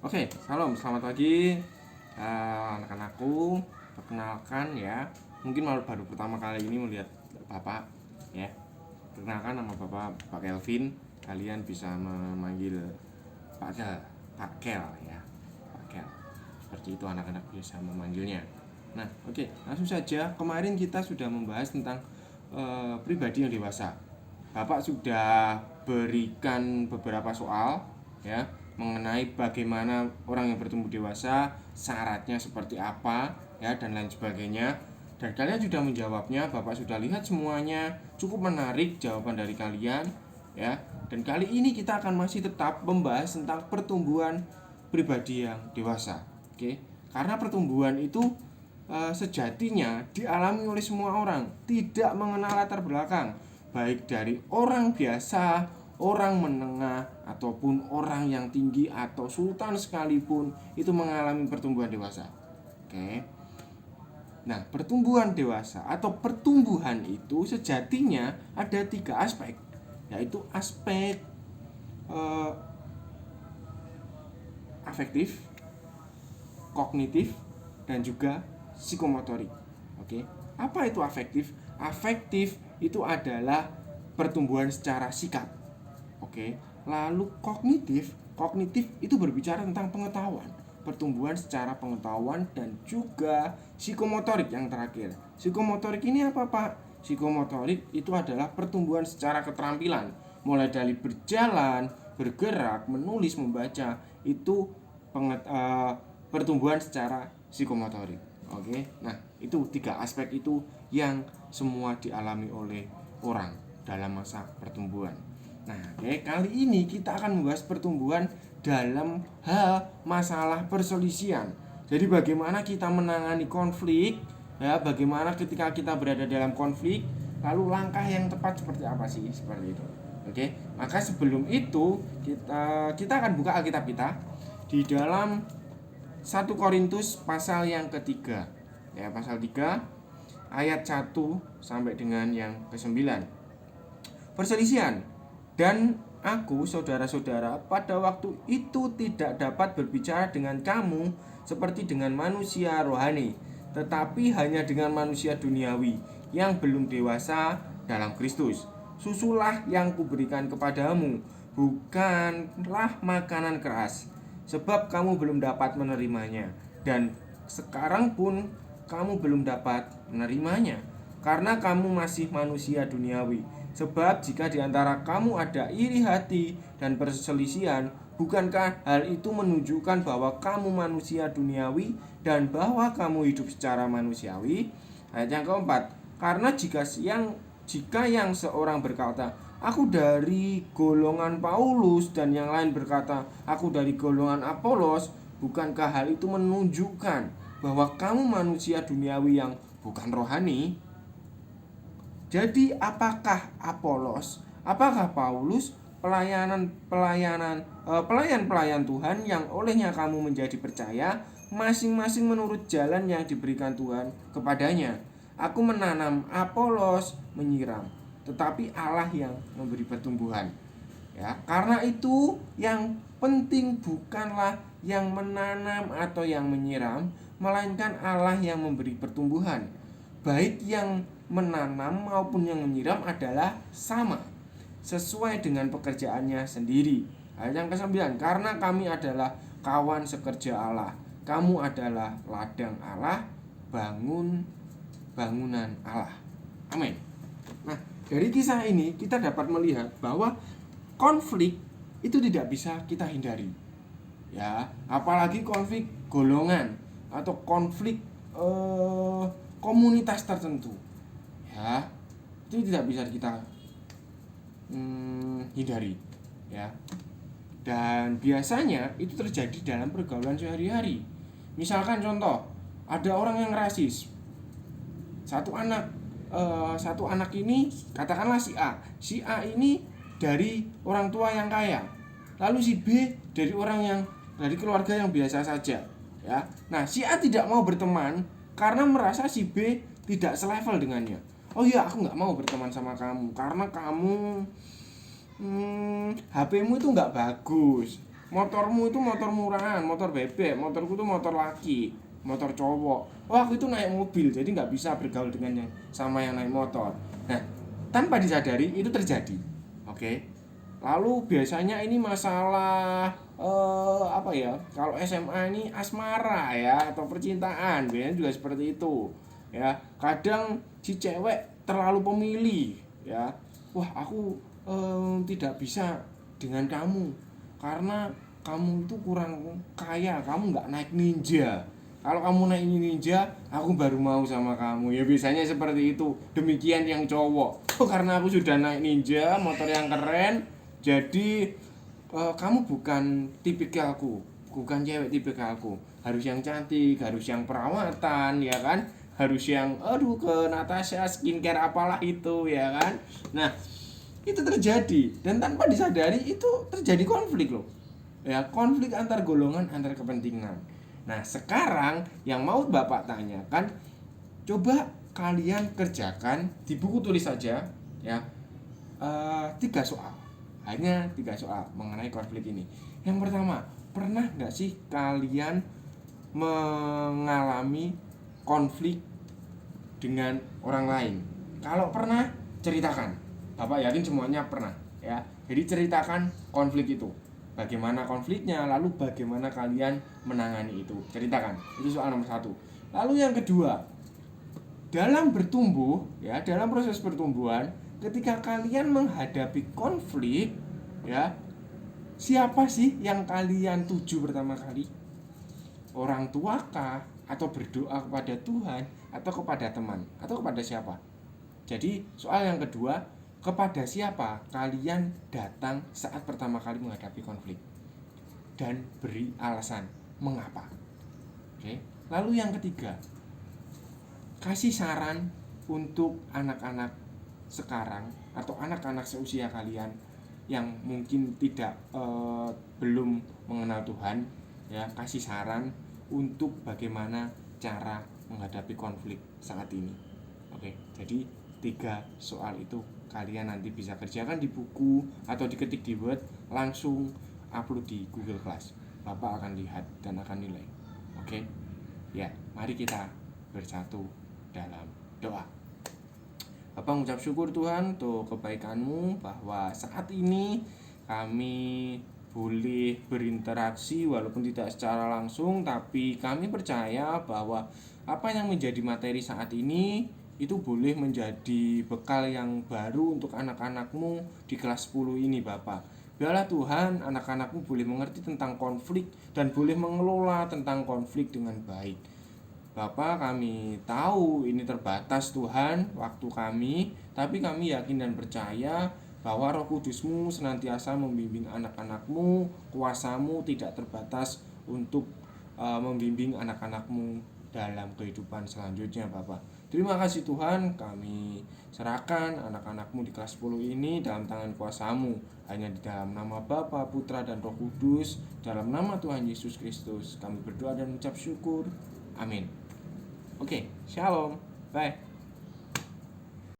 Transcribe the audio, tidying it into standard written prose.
Oke, salam, selamat pagi anak-anakku. Perkenalkan ya, mungkin baru pertama kali ini melihat Bapak ya. Perkenalkan, nama Bapak Pak Kelvin. Kalian bisa memanggil Pak Kel, Pak Kel ya, Pak Kel. Seperti itu anak-anak biasa memanggilnya. Nah, oke, langsung saja. Kemarin kita sudah membahas tentang pribadi yang dewasa. Bapak sudah berikan beberapa soal ya mengenai bagaimana orang yang bertumbuh dewasa, syaratnya seperti apa ya dan lain sebagainya. Dan kalian sudah menjawabnya, Bapak sudah lihat semuanya, cukup menarik jawaban dari kalian ya. Dan kali ini kita akan masih tetap membahas tentang pertumbuhan pribadi yang dewasa. Oke. Karena pertumbuhan itu sejatinya dialami oleh semua orang, tidak mengenal latar belakang, baik dari orang biasa, orang menengah, ataupun orang yang tinggi atau sultan sekalipun itu mengalami pertumbuhan dewasa. Oke. Nah, pertumbuhan dewasa atau pertumbuhan itu sejatinya ada 3 aspek, yaitu aspek afektif, kognitif, dan juga psikomotorik. Oke. Apa itu afektif? Afektif itu adalah pertumbuhan secara sikap. Oke. Lalu kognitif itu berbicara tentang pengetahuan, pertumbuhan secara pengetahuan, dan juga psikomotorik yang terakhir. Psikomotorik ini apa, Pak? Psikomotorik itu adalah pertumbuhan secara keterampilan, mulai dari berjalan, bergerak, menulis, membaca, itu pertumbuhan secara psikomotorik. Oke. Nah, itu 3 aspek itu yang semua dialami oleh orang dalam masa pertumbuhan. Nah, kali ini kita akan membahas pertumbuhan dalam hal masalah perselisihan. Jadi bagaimana kita menangani konflik, ya, bagaimana ketika kita berada dalam konflik, lalu langkah yang tepat seperti apa sih, seperti itu. Oke, maka sebelum itu kita akan buka Alkitab kita di dalam 1 Korintus pasal yang ketiga. Ya, pasal 3 ayat 1 sampai dengan yang ke-9. Perselisihan. Dan aku, saudara-saudara, pada waktu itu tidak dapat berbicara dengan kamu seperti dengan manusia rohani, tetapi hanya dengan manusia duniawi yang belum dewasa dalam Kristus. Susulah yang kuberikan kepadamu, bukanlah makanan keras, sebab kamu belum dapat menerimanya, dan sekarang pun kamu belum dapat menerimanya, karena kamu masih manusia duniawi. Sebab jika di antara kamu ada iri hati dan perselisihan, bukankah hal itu menunjukkan bahwa kamu manusia duniawi dan bahwa kamu hidup secara manusiawi? Ayat yang keempat, karena jika yang seorang berkata, aku dari golongan Paulus, dan yang lain berkata, aku dari golongan Apolos, bukankah hal itu menunjukkan bahwa kamu manusia duniawi yang bukan rohani? Jadi apakah Apolos, apakah Paulus pelayan Tuhan yang olehnya kamu menjadi percaya, masing-masing menurut jalan yang diberikan Tuhan kepadanya. Aku menanam, Apolos menyiram, tetapi Allah yang memberi pertumbuhan. Ya, karena itu yang penting bukanlah yang menanam atau yang menyiram, melainkan Allah yang memberi pertumbuhan. Baik yang menanam maupun yang menyiram adalah sama, sesuai dengan pekerjaannya sendiri. Ayat yang ke-9, karena kami adalah kawan sekerja Allah, kamu adalah ladang Allah, bangunan Allah. Amin. Nah, dari kisah ini kita dapat melihat bahwa konflik itu tidak bisa kita hindari. Ya, apalagi konflik golongan atau konflik komunitas tertentu. Ya, itu tidak bisa kita hindari. Ya. Dan biasanya itu terjadi dalam pergaulan sehari-hari. Misalkan contoh, ada orang yang rasis. Satu anak ini katakanlah si A. Si A ini dari orang tua yang kaya. Lalu si B dari keluarga yang biasa saja, ya. Nah, si A tidak mau berteman karena merasa si B tidak selevel dengannya. Oh iya, aku nggak mau berteman sama kamu karena kamu HP-mu itu nggak bagus, motormu itu motor murahan, motor bebek, motorku itu motor laki, motor cowok. Oh, aku itu naik mobil, jadi nggak bisa bergaul dengan sama yang naik motor. Nah, tanpa disadari itu terjadi. Oke. Lalu biasanya ini masalah apa ya? Kalau SMA ini asmara ya atau percintaan, biasanya juga seperti itu. Ya, kadang si cewek terlalu pemilih, ya. Wah, aku tidak bisa dengan kamu karena kamu itu kurang kaya, kamu nggak naik ninja. Kalau kamu naik ninja, aku baru mau sama kamu. Ya biasanya seperti itu. Demikian yang cowok. Oh, karena aku sudah naik ninja, motor yang keren, jadi kamu bukan tipikalku, bukan cewek tipikalku. Harus yang cantik, harus yang perawatan, ya kan? Harus yang ke Natasha skincare apalah itu, ya kan? Nah, itu terjadi dan tanpa disadari itu terjadi konflik loh. Ya, konflik antar golongan, antar kepentingan. Nah, sekarang yang mau Bapak tanyakan, coba kalian kerjakan di buku tulis saja ya. 3 soal. Hanya 3 soal mengenai konflik ini. Yang pertama, pernah nggak sih kalian mengalami konflik dengan orang lain? Kalau pernah, ceritakan. Bapak yakin semuanya pernah ya. Jadi ceritakan konflik itu. Bagaimana konfliknya, lalu bagaimana kalian menangani itu. Ceritakan. Itu soal nomor 1. Lalu yang kedua, dalam bertumbuh ya, dalam proses pertumbuhan, ketika kalian menghadapi konflik ya, siapa sih yang kalian tuju pertama kali? Orang tua kah? Atau berdoa kepada Tuhan? Atau kepada teman? Atau kepada siapa? Jadi soal yang kedua, kepada siapa kalian datang saat pertama kali menghadapi konflik? Dan beri alasan mengapa. Oke. Lalu yang ketiga, kasih saran untuk anak-anak sekarang atau anak-anak seusia kalian yang mungkin belum mengenal Tuhan ya, kasih saran untuk bagaimana cara menghadapi konflik saat ini. Oke, jadi 3 soal itu kalian nanti bisa kerjakan di buku atau diketik di Word, langsung upload di Google Class. Bapak akan lihat dan akan nilai. Oke. Ya, mari kita bersatu dalam doa. Bapak mengucap syukur Tuhan untuk kebaikan-Mu bahwa saat ini kami boleh berinteraksi walaupun tidak secara langsung, tapi kami percaya bahwa apa yang menjadi materi saat ini itu boleh menjadi bekal yang baru untuk anak-anak-Mu di kelas 10 ini Bapak. Biarlah Tuhan anak-anak-Mu boleh mengerti tentang konflik dan boleh mengelola tentang konflik dengan baik. Bapak, kami tahu ini terbatas Tuhan waktu kami, tapi kami yakin dan percaya bahwa Roh Kudus-Mu senantiasa membimbing anak-anak-Mu, kuasa-Mu tidak terbatas untuk membimbing anak-anak-Mu dalam kehidupan selanjutnya Bapak. Terima kasih Tuhan, kami serahkan anak-anak-Mu di kelas 10 ini dalam tangan kuasa-Mu. Hanya di dalam nama Bapa, Putra, dan Roh Kudus, dalam nama Tuhan Yesus Kristus, kami berdoa dan mengucap syukur. Amin. Oke, shalom. Bye.